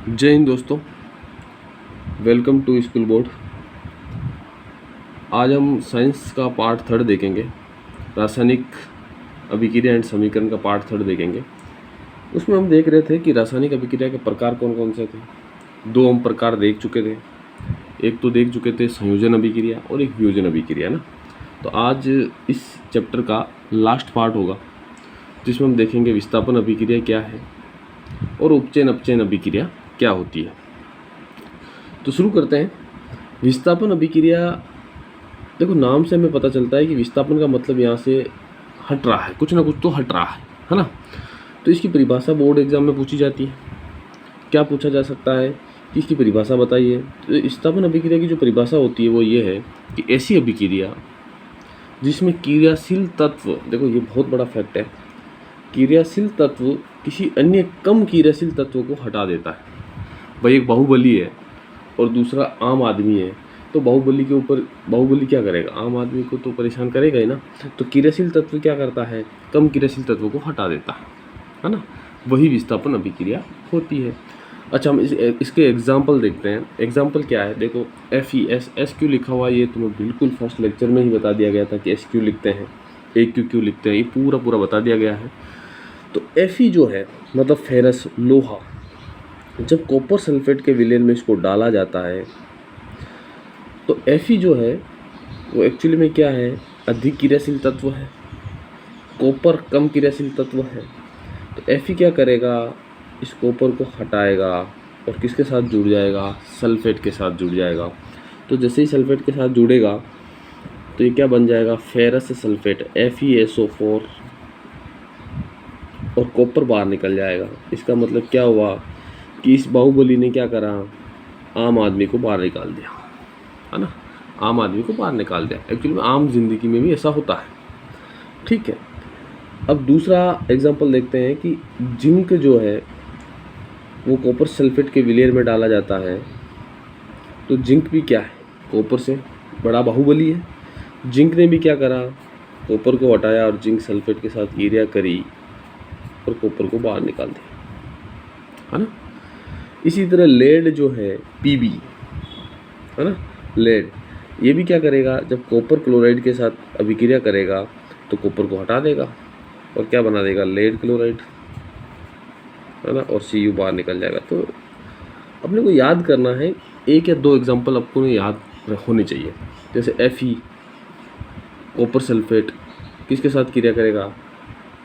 जय हिंद दोस्तों, welcome to school board. आज हम साइंस का पार्ट थर्ड देखेंगे। रासायनिक अभिक्रिया एंड समीकरण का पार्ट थर्ड देखेंगे। उसमें हम देख रहे थे कि रासायनिक अभिक्रिया के प्रकार कौन कौन से थे। दो हम प्रकार देख चुके थे। एक तो देख चुके थे संयोजन अभिक्रिया और एक वियोजन अभिक्रिया ना। तो आज इस चैप्टर का लास्ट पार्ट होगा जिसमें हम देखेंगे विस्थापन अभिक्रिया क्या है और उपचयन अपचयन अभिक्रिया क्या होती है। तो शुरू करते हैं। विस्थापन अभिक्रिया, देखो नाम से हमें पता चलता है कि विस्थापन का मतलब यहाँ से हट रहा है, कुछ ना कुछ तो हट रहा है ना। तो इसकी परिभाषा बोर्ड एग्जाम में पूछी जाती है। क्या पूछा जा सकता है कि इसकी परिभाषा बताइए। तो विस्थापन अभिक्रिया की जो परिभाषा होती है वो ये है कि ऐसी अभिक्रिया जिसमें क्रियाशील तत्व, देखो ये बहुत बड़ा फैक्ट है, क्रियाशील तत्व किसी अन्य कम क्रियाशील तत्व को हटा देता है। भाई एक बाहुबली है और दूसरा आम आदमी है, तो बाहुबली के ऊपर बाहुबली क्या करेगा, आम आदमी को तो परेशान करेगा ही ना। तो क्रियाशील तत्व क्या करता है, कम क्रियाशील तत्व को हटा देता है ना। वही विस्थापन अभिक्रिया होती है। अच्छा, हम इसके एग्जाम्पल देखते हैं। एग्जाम्पल क्या है, देखो FES लिखा हुआ, ये तुम्हें बिल्कुल फर्स्ट लेक्चर में ही बता दिया गया था कि SQ लिखते हैं, AQ क्यों लिखते हैं, ये पूरा बता दिया गया है। तो Fe जो है मतलब फेरस, लोहा, जब कॉपर सल्फेट के विलयन में इसको डाला जाता है तो Fe जो है वो एक्चुअली में क्या है, अधिक क्रियाशील तत्व है, कॉपर कम क्रियाशील तत्व है। तो Fe क्या करेगा, इस कॉपर को हटाएगा और किसके साथ जुड़ जाएगा, सल्फेट के साथ जुड़ जाएगा। तो जैसे ही सल्फेट के साथ जुड़ेगा तो ये क्या बन जाएगा, फेरस सल्फेट FeSO4, और कॉपर बाहर निकल जाएगा। इसका मतलब क्या हुआ कि इस बाहुबली ने क्या करा, आम आदमी को बाहर निकाल दिया, है ना, आम आदमी को बाहर निकाल दिया। एक्चुअली में आम जिंदगी में भी ऐसा होता है, ठीक है। अब दूसरा एग्जांपल देखते हैं कि जिंक जो है वो कॉपर सल्फेट के विलयन में डाला जाता है। तो जिंक भी क्या है, कॉपर से बड़ा बाहुबली है। जिंक ने भी क्या करा, कॉपर को हटाया और जिंक सल्फेट के साथ क्रिया करी और कॉपर को बाहर निकाल दिया, है ना। इसी तरह लेड जो है Pb, है ना, लेड, ये भी क्या करेगा, जब कॉपर क्लोराइड के साथ अभिक्रिया करेगा तो कॉपर को हटा देगा और क्या बना देगा, लेड क्लोराइड, है ना, और Cu बाहर निकल जाएगा। तो अपने को याद करना है, एक या दो एग्जांपल आपको याद होने चाहिए। जैसे Fe, कॉपर सल्फेट किसके साथ क्रिया करेगा,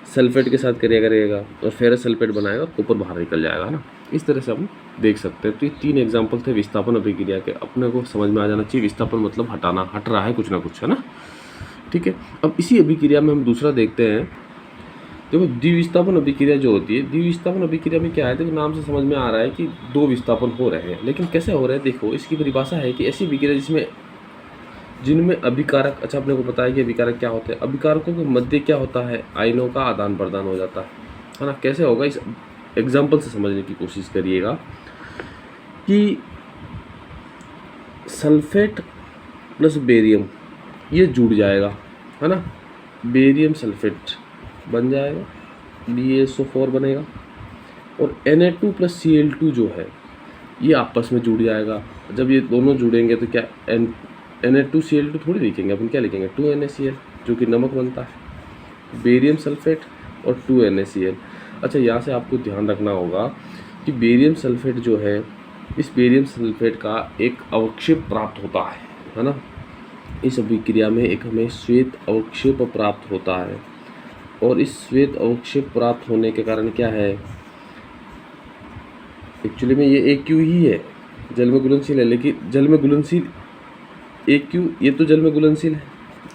सल्फेट के साथ क्रिया करेगा और फेरस सल्फेट बनाएगा और कॉपर बाहर निकल जाएगा, है ना। इस तरह से हम देख सकते हैं। तो ये तीन एग्जांपल थे विस्थापन अभिक्रिया के। अपने को समझ में आ जाना चाहिए विस्थापन मतलब हटाना, हट रहा है कुछ ना कुछ, है ना, ठीक है। अब इसी अभिक्रिया में हम दूसरा देखते हैं। देखो द्विविस्थापन अभिक्रिया जो होती है, द्विविस्थापन अभिक्रिया में क्या है, देखो नाम से समझ में आ रहा है कि दो विस्थापन हो रहे हैं, लेकिन कैसे हो रहे हैं, देखो इसकी परिभाषा है कि ऐसी अभिक्रिया जिनमें अभिकारक, अच्छा अपने को पता है कि अभिकारक क्या होते हैं, अभिकारकों के मध्य क्या होता है, आयनों का आदान प्रदान हो जाता है ना। कैसे होगा, इस एग्जाम्पल से समझने की कोशिश करिएगा कि सल्फेट प्लस बेरियम ये जुड़ जाएगा, है ना, बेरियम सल्फेट बन जाएगा, BaSO4 बनेगा, और Na2 प्लस Cl2 जो है ये आपस में जुड़ जाएगा। जब ये दोनों जुड़ेंगे तो क्या Na2Cl2 थोड़ी लिखेंगे अपन, क्या लिखेंगे, 2NaCl, जो कि नमक बनता है, बेरियम सल्फेट और 2NaCl। अच्छा, यहाँ से आपको ध्यान रखना होगा कि बेरियम सल्फेट जो है, इस बेरियम सल्फेट का एक अवक्षेप प्राप्त होता है ना। इस अभिक्रिया में एक हमें श्वेत अवक्षेप प्राप्त होता है, और इस श्वेत अवक्षेप प्राप्त होने के कारण क्या है, एक्चुअली में ये AQ ही है, जल में घुलनशील है, लेकिन जल में घुलनशील AQ, ये तो जल में घुलनशील है,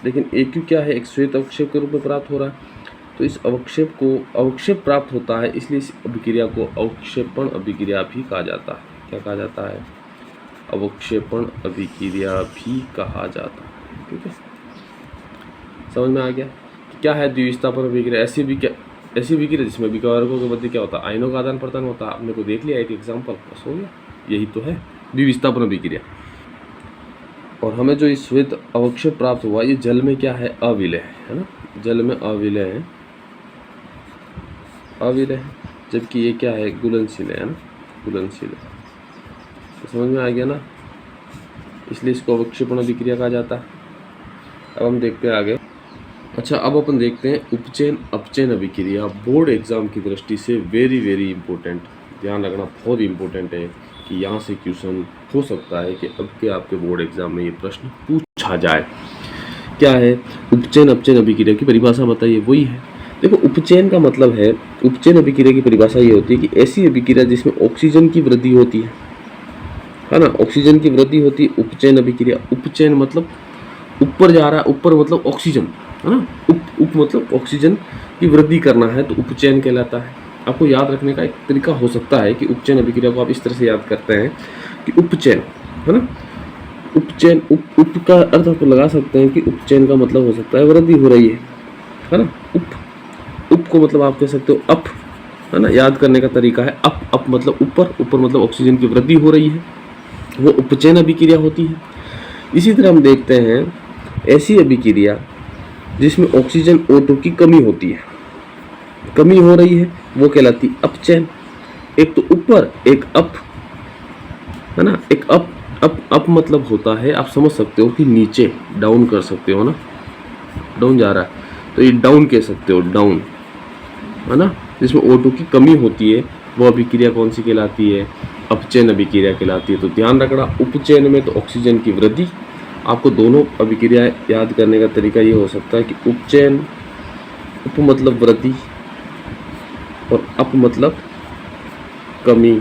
लेकिन AQ क्या है, एक श्वेत अवक्षेप के रूप में प्राप्त हो रहा है। तो इस अवक्षेप को अवक्षेप प्राप्त होता है, इसलिए इस अभिक्रिया को अवक्षेपण अभिक्रिया भी कहा जाता है। क्या कहा जाता है, अवक्षेपण अभिक्रिया भी कहा जाता है, ठीक है। समझ में आ गया कि क्या है द्विविस्थापन अभिक्रिया। ऐसी अभिक्रिया जिसमें अभिकारकों के मध्य क्या होता है, आयनों का आदान प्रदान होता है। आपने को देख लिया एक एग्जाम्पल, बस हो गया, यही तो है द्विविस्थापन अभिक्रिया। और हमें जो इस श्वेत अवक्षेप प्राप्त हुआ, ये जल में क्या है, अविलय है ना, जल में अविलय है, जबकि ये क्या है, घुलनशील है ना। घुलनशील है। तो समझ में आ गया ना, इसलिए इसको अवक्षेपण अभिक्रिया कहा जाता है। अब हम देखते हैं आगे। अच्छा, अब अपन देखते हैं उपचयन अपचयन अभिक्रिया। बोर्ड एग्जाम की दृष्टि से वेरी वेरी इंपॉर्टेंट, ध्यान रखना बहुत इंपॉर्टेंट है कि यहाँ से क्वेश्चन हो सकता है कि अब के आपके बोर्ड एग्जाम में ये प्रश्न पूछा जाए। क्या है उपचयन अपचयन अभिक्रिया की परिभाषा बताइए। वही है, देखो उपचयन का मतलब है, उपचयन अभिक्रिया की परिभाषा ये होती है कि ऐसी अभिक्रिया जिसमें ऑक्सीजन की वृद्धि होती है ना, ऑक्सीजन की वृद्धि होती है उपचयन अभिक्रिया। उपचयन मतलब ऊपर जा रहा है, ऊपर मतलब ऑक्सीजन है ना, उप मतलब ऑक्सीजन की वृद्धि करना है तो उपचयन कहलाता है। आपको याद रखने का एक तरीका हो सकता है कि उपचयन अभिक्रिया को आप इस तरह से याद करते हैं कि उपचयन है ना, उपचयन उप का अर्थ आप लगा सकते हैं कि उपचयन का मतलब हो सकता है वृद्धि हो रही है ना। उप को मतलब आप कह सकते हो अप, है ना। याद करने का तरीका है अप मतलब ऊपर, ऊपर मतलब ऑक्सीजन की वृद्धि हो रही है, वो उपचयन अभिक्रिया होती है। इसी तरह हम देखते हैं ऐसी अभिक्रिया जिसमें ऑक्सीजन O2 की कमी होती है, कमी हो रही है, वो कहलाती अपचयन। एक तो ऊपर एक अप, है ना। एक अप मतलब होता है, आप समझ सकते हो कि नीचे डाउन कर सकते हो ना, डाउन जा रहा है तो ये डाउन कह सकते हो, डाउन है ना। जिसमें O2 की कमी होती है वो अभिक्रिया कौन सी कहलाती है, अपचयन अभिक्रिया कहलाती है। तो ध्यान रखना, उपचयन में तो ऑक्सीजन की वृद्धि। आपको दोनों अभिक्रिया याद करने का तरीका ये हो सकता है कि उपचयन, उप मतलब वृद्धि और अप मतलब कमी,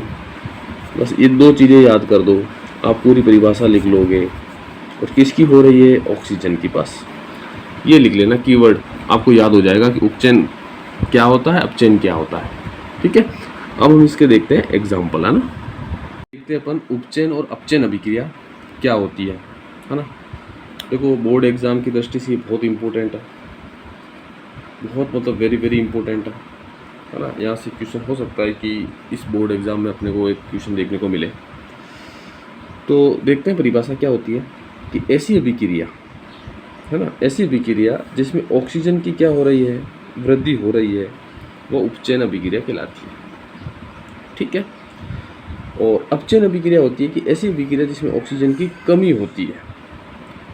बस ये दो चीज़ें याद कर दो, आप पूरी परिभाषा लिख लोगे। और किसकी हो रही है, ऑक्सीजन की पास, ये लिख लेना कीवर्ड, आपको याद हो जाएगा कि उपचयन क्या होता है, अपचयन क्या होता है। ठीक है, अब हम इसके देखते हैं एग्जाम्पल, है ना। देखते हैं अपन उपचयन और अपचयन अभिक्रिया क्या होती है ना। देखो बोर्ड एग्जाम की दृष्टि से बहुत इंपॉर्टेंट है, बहुत मतलब वेरी वेरी इंपॉर्टेंट है ना। यहाँ से क्वेश्चन हो सकता है कि इस बोर्ड एग्जाम में अपने को एक क्वेश्चन देखने को मिले। तो देखते हैं परिभाषा क्या होती है कि ऐसी अभिक्रिया, है ना, ऐसी अभिक्रिया जिसमें ऑक्सीजन की क्या हो रही है, वृद्धि हो रही है, वो उपचयन अभिक्रिया कहलाती है। ठीक है, और अपचयन अभिक्रिया होती है कि ऐसी अभिक्रिया जिसमें ऑक्सीजन की कमी होती है,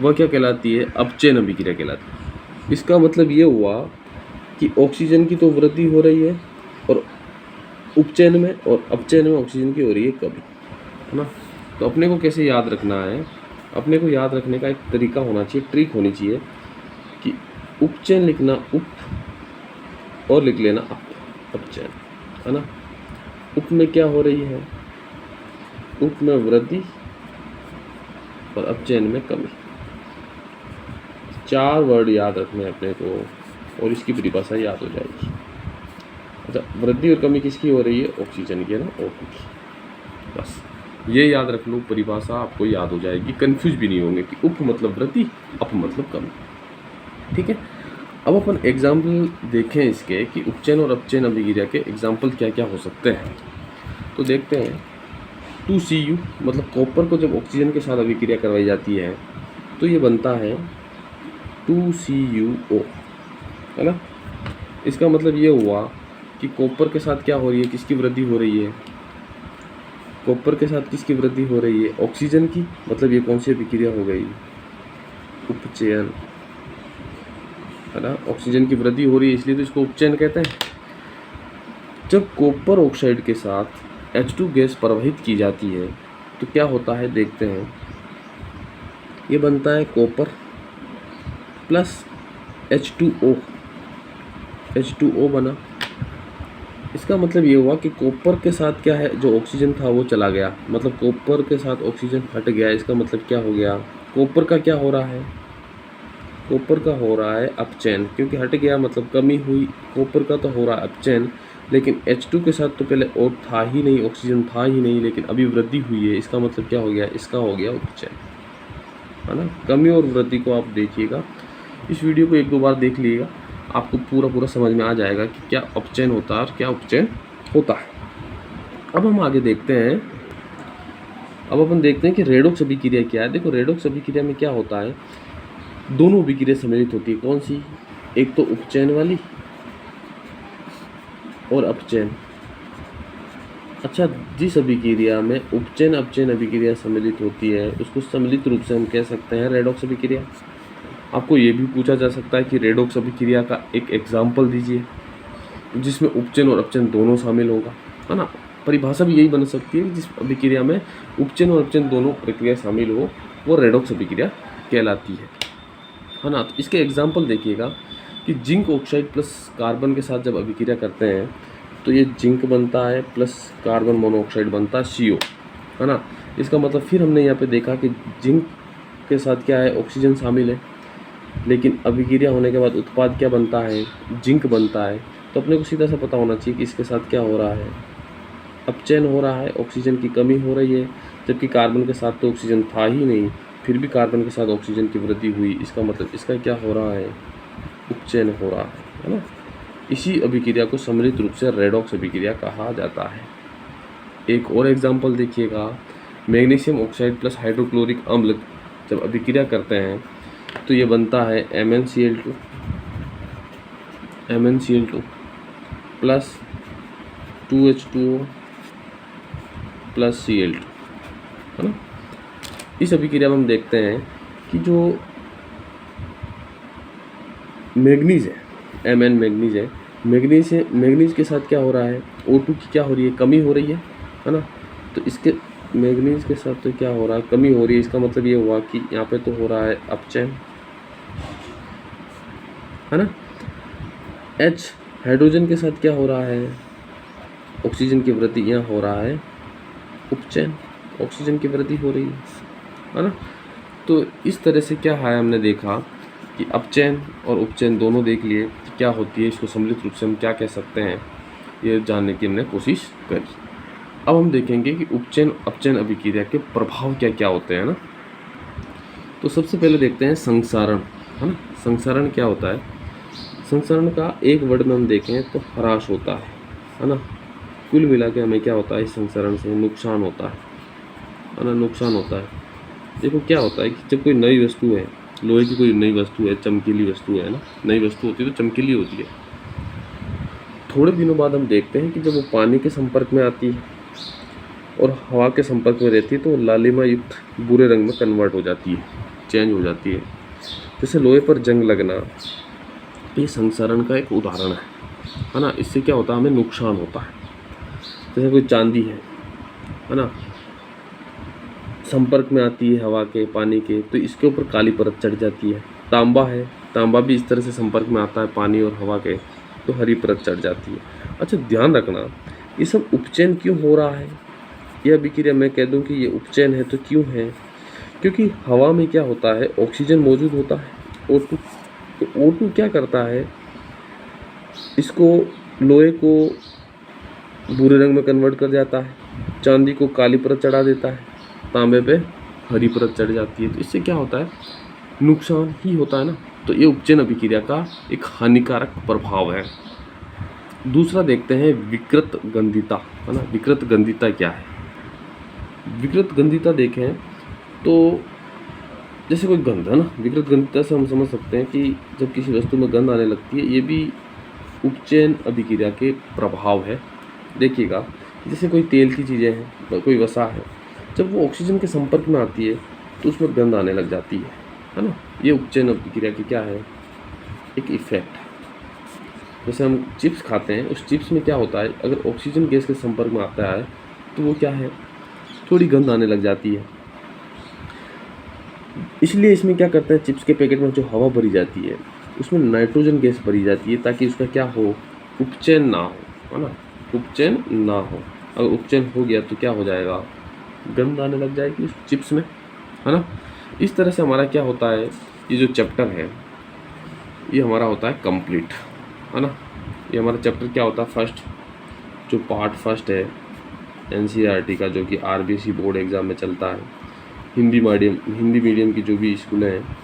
वह क्या कहलाती है, अपचयन अभिक्रिया कहलाती है। इसका मतलब ये हुआ कि ऑक्सीजन की तो वृद्धि हो रही है और उपचयन में और अपचयन में ऑक्सीजन की हो रही है कमी, है ना। तो अपने को कैसे याद रखना है, अपने को याद रखने का एक तरीका होना चाहिए, ट्रिक होनी चाहिए कि उपचयन लिखना उप और लिख लेना अपचयन, है ना। उप में क्या हो रही है, उप में वृद्धि और अपचयन में कमी। 4 वर्ड याद रखने अपने को और इसकी परिभाषा याद हो जाएगी। अच्छा, वृद्धि और कमी किसकी हो रही है, ऑक्सीजन की, है ना, O2 की। बस ये याद रख लो, परिभाषा आपको याद हो जाएगी, कंफ्यूज भी नहीं होंगे कि उप मतलब वृद्धि, अप मतलब कमी। ठीक है, अब अपन एग्जाम्पल देखें इसके कि उपचयन और अपचयन अभिक्रिया के एग्जाम्पल क्या क्या हो सकते हैं। तो देखते हैं 2Cu मतलब कॉपर को जब ऑक्सीजन के साथ अभिक्रिया करवाई जाती है तो ये बनता है 2CuO, है ना। इसका मतलब ये हुआ कि कॉपर के साथ क्या हो रही है, किसकी वृद्धि हो रही है, कॉपर के साथ किसकी वृद्धि हो रही है, ऑक्सीजन की। मतलब ये कौन सी अभिक्रिया हो गई, उपचयन, है ना। ऑक्सीजन की वृद्धि हो रही है इसलिए तो इसको उपचयन कहते हैं। जब कॉपर ऑक्साइड के साथ H2 गैस प्रवाहित की जाती है तो क्या होता है, देखते हैं। ये बनता है कॉपर प्लस H2O, H2O बना। इसका मतलब ये हुआ कि कॉपर के साथ क्या है, जो ऑक्सीजन था वो चला गया, मतलब कॉपर के साथ ऑक्सीजन हट गया। इसका मतलब क्या हो गया, कॉपर का क्या हो रहा है, कॉपर का हो रहा है अपचयन, क्योंकि हट गया मतलब कमी हुई। कॉपर का तो हो रहा है अपचयन, लेकिन H2 के साथ तो पहले और था ही नहीं, ऑक्सीजन था ही नहीं, लेकिन अभी वृद्धि हुई है। इसका मतलब क्या हो गया, इसका हो गया उपचयन, है ना। कमी और वृद्धि को आप देखिएगा, इस वीडियो को 1-2 बार देख लीजिएगा, आपको पूरा समझ में आ जाएगा कि क्या अपचयन होता है और क्या उपचयन होता है। अब हम आगे देखते हैं, अब अपन देखते हैं कि रेडॉक्स अभिक्रिया क्या है। देखो रेडॉक्स अभिक्रिया में क्या होता है, दोनों अभिक्रिया सम्मिलित होती है। कौन सी, एक तो उपचयन वाली और अपचयन, अच्छा, जिस अभिक्रिया में उपचयन अपचयन अभिक्रिया सम्मिलित होती है उसको सम्मिलित रूप से हम कह सकते हैं रेडॉक्स अभिक्रिया। आपको ये भी पूछा जा सकता है कि रेडॉक्स अभिक्रिया का एक एग्जाम्पल दीजिए जिसमें उपचयन और अपचयन दोनों शामिल होगा, है ना। परिभाषा भी यही बन सकती है कि जिस अभिक्रिया में उपचयन और अपचयन दोनों प्रक्रिया शामिल हो वो रेडॉक्स अभिक्रिया कहलाती है ना। तो इसके एग्जाम्पल देखिएगा कि जिंक ऑक्साइड प्लस कार्बन के साथ जब अभिक्रिया करते हैं तो ये जिंक बनता है प्लस कार्बन मोनोऑक्साइड बनता है CO, है ना। इसका मतलब फिर हमने यहाँ पे देखा कि जिंक के साथ क्या है, ऑक्सीजन शामिल है, लेकिन अभिक्रिया होने के बाद उत्पाद क्या बनता है, जिंक बनता है। तो अपने को सीधा सा पता होना चाहिए कि इसके साथ क्या हो रहा है, अपचयन हो रहा है, ऑक्सीजन की कमी हो रही है, जबकि कार्बन के साथ तो ऑक्सीजन था ही नहीं, फिर भी कार्बन के साथ ऑक्सीजन की वृद्धि हुई। इसका मतलब इसका क्या हो रहा है, उपचयन हो रहा है ना। इसी अभिक्रिया को सम्मिलित रूप से रेडॉक्स अभिक्रिया कहा जाता है। एक और एग्जांपल देखिएगा, मैग्नीशियम ऑक्साइड प्लस हाइड्रोक्लोरिक अम्ल जब अभिक्रिया करते हैं तो ये बनता है MnCl2 plus 2H2O plus Cl2, है ना। इस अभिक्रिया में हम देखते हैं कि जो मैग्नीज है, Mn मैग्नीज है, मैग्नीज के साथ क्या हो रहा है, O2 की क्या हो रही है, कमी हो रही है ना। तो इसके मैग्नीज के साथ तो क्या हो रहा है, कमी हो रही है। इसका मतलब ये हुआ कि यहाँ पे तो हो रहा है अपचयन, है ना। H हाइड्रोजन के साथ क्या हो रहा है, ऑक्सीजन की वृद्धि, यहाँ हो रहा है उपचयन, ऑक्सीजन की वृद्धि हो रही है ना। तो इस तरह से क्या है, हमने देखा कि अपचयन और उपचयन दोनों देख लिए कि क्या होती है, इसको सम्मिलित रूप से हम क्या कह सकते हैं, ये जानने की हमने कोशिश करी। अब हम देखेंगे कि उपचयन अपचयन अभिक्रिया के प्रभाव क्या क्या होते हैं ना। तो सबसे पहले देखते हैं संसारण, है ना। संसारण क्या होता है, संसारण का एक वर्ड में हम देखें तो ह्रास होता है ना। कुल मिला के हमें क्या होता है, इस संसारण से नुकसान होता है ना, नुकसान होता है। देखो क्या होता है कि जब कोई नई वस्तु है, लोहे की कोई नई वस्तु है, चमकीली वस्तु है ना, नई वस्तु होती है तो चमकीली होती है। थोड़े दिनों बाद हम देखते हैं कि जब वो पानी के संपर्क में आती है और हवा के संपर्क में रहती है तो लालिमा युक्त भूरे रंग में कन्वर्ट हो जाती है, चेंज हो जाती है। जैसे लोहे पर जंग लगना, ये संसारण का एक उदाहरण है ना। इससे क्या होता है, हमें नुकसान होता है। जैसे कोई चांदी है ना, संपर्क में आती है हवा के, पानी के, तो इसके ऊपर काली परत चढ़ जाती है। तांबा है, तांबा भी इस तरह से संपर्क में आता है पानी और हवा के, तो हरी परत चढ़ जाती है। अच्छा, ध्यान रखना ये सब उपचयन क्यों हो रहा है। यह अभिक्रिया मैं कह दूं कि ये उपचयन है तो क्यों है, क्योंकि हवा में क्या होता है, ऑक्सीजन मौजूद होता है, O2। तो O2 क्या करता है, इसको लोहे को भूरे रंग में कन्वर्ट कर जाता है, चांदी को काली परत चढ़ा देता है, तांबे पे हरी परत चढ़ जाती है। तो इससे क्या होता है, नुकसान ही होता है ना। तो ये उपचयन अभिक्रिया का एक हानिकारक प्रभाव है। दूसरा देखते हैं विकृत गंधिता, है ना। विकृत गंधिता क्या है, विकृत गंधिता देखें तो जैसे कोई गंध है ना, विकृत गंधिता से हम समझ सकते हैं कि जब किसी वस्तु में गंध आने लगती है, ये भी उपचयन अभिक्रिया के प्रभाव है। देखिएगा जैसे कोई तेल की चीज़ें हैं, कोई वसा है, जब वो ऑक्सीजन के संपर्क में आती है तो उसमें गंध आने लग जाती है ना। ये उपचयन अभिक्रिया की क्या है, एक इफेक्ट है। जैसे हम चिप्स खाते हैं, उस चिप्स में क्या होता है, अगर ऑक्सीजन गैस के संपर्क में आता है तो वो क्या है, थोड़ी गंध आने लग जाती है। इसलिए इसमें क्या करते हैं, चिप्स के पैकेट में जो हवा भरी जाती है उसमें नाइट्रोजन गैस भरी जाती है ताकि उसका क्या हो, उपचयन ना हो, है ना, उपचयन ना हो। अगर उपचयन हो गया तो क्या हो जाएगा, गंध आने लग जाएगी उस चिप्स में, है ना। इस तरह से हमारा क्या होता है, ये जो चैप्टर है ये हमारा होता है कंप्लीट, है ना। ये हमारा चैप्टर क्या होता है, फर्स्ट जो पार्ट फर्स्ट है NCERT का, जो कि RBC बोर्ड एग्ज़ाम में चलता है। हिंदी मीडियम की जो भी स्कूलें हैं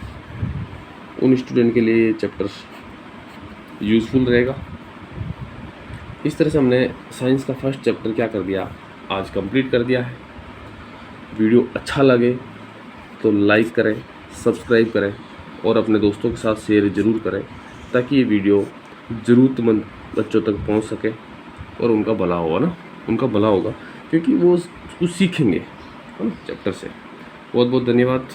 उन स्टूडेंट के लिए ये चैप्टर यूज़फुल रहेगा। इस तरह से हमने साइंस का फर्स्ट चैप्टर क्या कर दिया, आज कंप्लीट कर दिया है। वीडियो अच्छा लगे तो लाइक करें, सब्सक्राइब करें और अपने दोस्तों के साथ शेयर ज़रूर करें ताकि ये वीडियो ज़रूरतमंद बच्चों तक पहुंच सके और उनका भला होगा ना, उनका भला होगा। क्योंकि वो कुछ सीखेंगे है ना चैप्टर से। बहुत बहुत धन्यवाद।